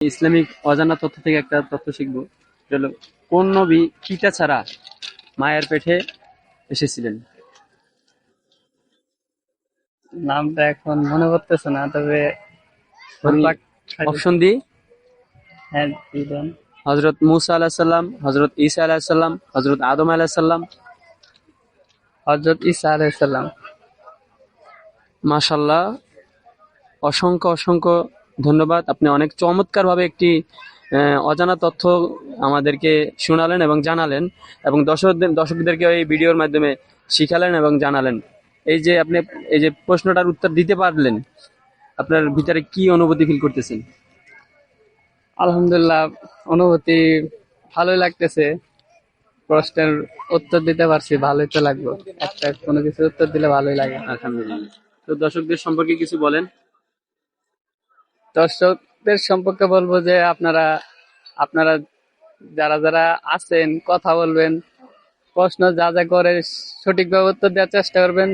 Islamic অজানা তথ্য থেকে একটা তথ্য শিখবো। সেটা হলো, কোন নবী পিতা ছাড়া মায়ের পেটে এসেছিলেন? নামটা এখন মনে পড়তেছে না, তবে আমি ঘুরপাক অপশন খাইতেছে। দিই। হ্যাঁ, দিবেন। হজরত মুসা আলাহিসাল্লাম, হজরত ঈসা আলাহিসাল্লাম, হজরত আদম আলাহিসাল্লাম। হযরত ঈসা আলাইহিস সালাম। মাশাল্লাহ, অসংখ্য অসংখ্য ধন্যবাদ। আপনি অনেক চমৎকার ভাবে একটি অজানা তথ্য আমাদেরকে শোনালেন এবং জানালেন, এবং দর্শকদেরকে এই ভিডিওর মাধ্যমে শিখালেন এবং জানালেন। এই যে আপনি এই যে প্রশ্নটার উত্তর দিতে পারলেন, আপনার ভিতরে কি অনুভূতি ফিল করতেছেন? আলহামদুলিল্লাহ, অনুভূতি ভালোই লাগতেছে। প্রশ্নের উত্তর দিতে পারছি, ভালোই তো লাগবে। একটা কোনো কিছু উত্তর দিলে ভালোই লাগে। আলহামদুলিল্লাহ। তো দর্শকদের সম্পর্কে কিছু বলেন। দর্শকদের সম্পর্কে বলবো যে আপনারা আপনারা যারা যারা আছেন কথা বলবেন, প্রশ্ন যা যা করে সঠিকভাবে উত্তর দেওয়ার চেষ্টা করবেন।